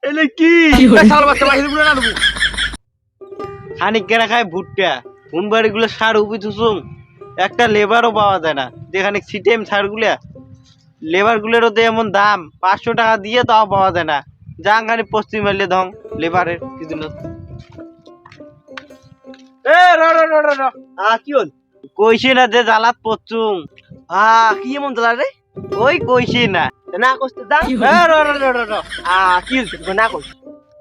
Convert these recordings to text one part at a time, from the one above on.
এলে কি শালা বাচ্চা বাহির গুলো না দেবো খানিক কেনা খায় ভুট্টা কোন বাড়িগুলো সার উপি থুসুম একটা লেবারও পাওয়া যায় না যেখানে সিটেম সারগুলা লেবারগুলোরও তো এমন দাম 500 টাকা দিয়ে তাও পাওয়া যায় না জাহাঙ্গানি পশ্চিম মারলে ধং লেবারের কিছু না এ র র র র র কি হল কইছি না যে জ্বালাত পড়ছুম কি এমন দলা রে ওই কইছি না না কষ্ট দা এ র র র র র কি হল তুই না কষ্ট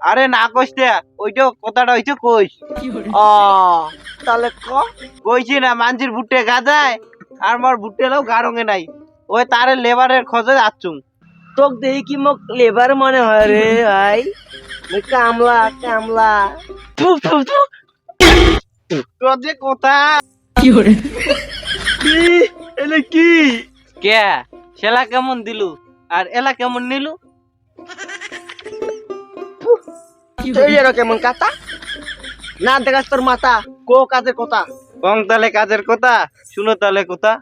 আরে না কইতে ওইটা কথাটা হইছে কইস তাহলে কইছি না মানজির ভুট্টে গাদায় আর মোর ভুট্টেলাও গারঙ্গে নাই ওই তারে লেবারের খোঁজে যাচ্ছুম তোক দেখি কি মোক লেবার মনে হয় রে ভাই কামলা কামলা থু থু থু তোর যে কথা কি এলে কি কে সেলা কেমন দিলু আর এলা কেমন নিলু কেমন কাতা না দেখাস তোর মাথা কো কাজের কথা কং তালে কাজের কথা শুনো তালে কথা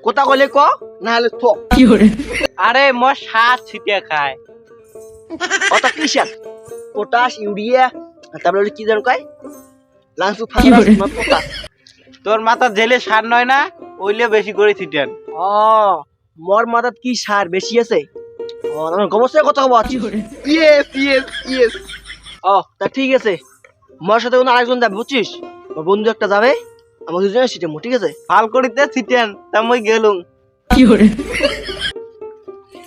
কথা কইলে ক না হলে থ আরে মোর সাত ছিটিয়া খায় ওটা কিসের পটাশ ইউরিয়া তারপরে কি জানো কয় লাংসু ফাংস পটাশ তোর মাথা জেলে সার নয় না ওইলে বেশি করে ছিটান মোর মাথাত কি সার বেশি আছে গবসে কথা কব ইয়েস ইয়েস ইয়েস তা ঠিক আছে মোর সাথে কোনো আরেকজন যাবে বুঝছিস মোর বন্ধু একটা যাবে আমার দুজনে সিটেমু ঠিক আছে ভাল করিতে ছিটান তা মই গেলুম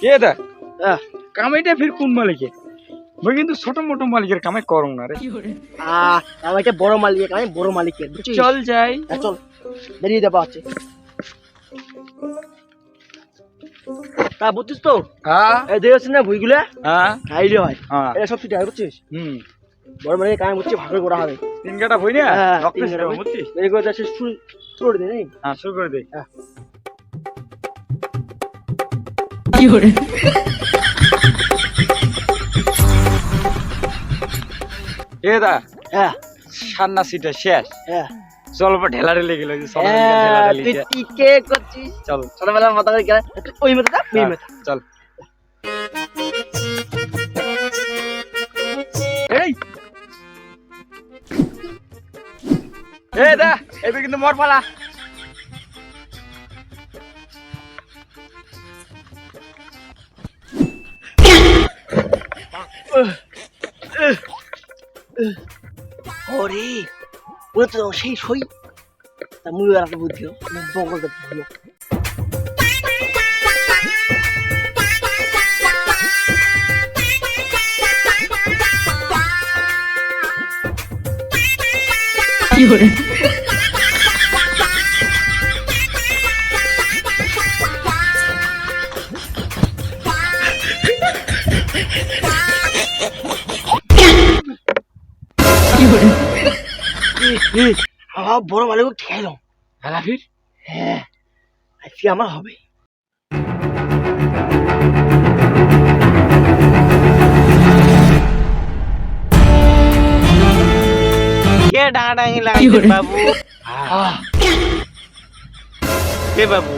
কে দা কামাইটা ফির কোন মালিকে মই কিন্তু ছোট মোটো মালিকের কামাই করং না রে আমার এটা বড় মালিকের কামাই বড় মালিকের বুঝছিস চল যাই চল বেরিয়ে যাবো আছে তা বুঝছিস তো এই দেখছিস না ভুইগুলা খাইলে হয় এটা সব সিটে হয় বুঝছিস বড় মালিকের কামাই বুঝছিস ভাগ করা হবে তিন কাটা বই না রক্ত ছিল বুঝছিস এই করে যাচ্ছে শুরু করে দে নাই শুরু করে দে এ দা সান্না সিটে শেষ চল ঢেলা ঢেলে গেল চল ছোটবেলা মাথা করে গেলে ওই মাথা ওই মাথা চল এই দা এবে কিন্তু মর পালা ওরে ওরে তো সেই সই তা মুই আর একটা বুদ্ধি বঙ্গলটা বুঝলো কি হরে বড় মালিক খেলাম খেলা ফির আজকে আমার হবে কে ডাঙাডাঙি লাগাইছে বাবু কে বাবু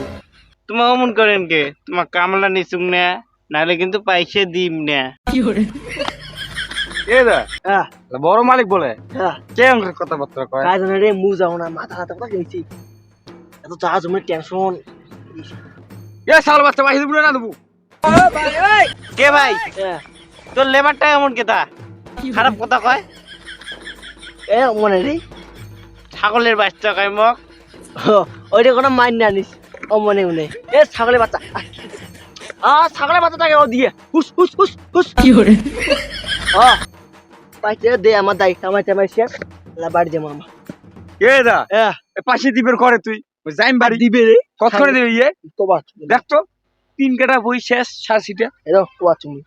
তোমার অমন করেন কে তোমার কামলা নিচুক না নাহলে কিন্তু পয়সা দিম না এ দা বড় মালিক বলে কে কথাবার্তা কয় কাজ রে মু যাও না মাথা হাতে কথা গেছি এত চা জমে টেনশন এ শাল বাচ্চা বাহির গুলো না দেবো কে ভাই তোর লেবারটা এমন কেতা খারাপ কথা কয় এ মনে রে ছাগলের বাচ্চা কয় মক ওইটা কোনো মাইন না নিস ও মনে মনে এ ছাগলের বাচ্চা ছাগলের বাচ্চাটাকে ও দিয়ে হুস হুস হুস হুস কি করে পাইছে দে আমার দাই কামাই টামাই শেষ বাড়ি যাবো আমার এ দা পাশে দিবের করে তুই যাইম বাড়ি দিবে রে কত করে দিবে ইয়ে তোমার দেখ তো তিন কাটা বই শেষ সার সিটা এরো তোমার তুমি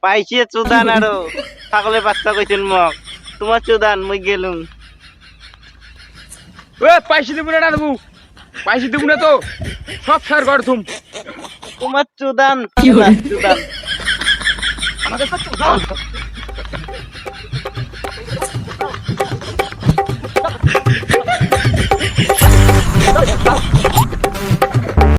পাইছে চোদান আরো ছাগলের বাচ্চা কইছেন মক তোমার চোদান মই গেলুম পাইছে দেবো না দেবো পাইছে দেবো না তো সব সার ঘর তুম তোমার চোদান চোদান আমাদের তো চোদান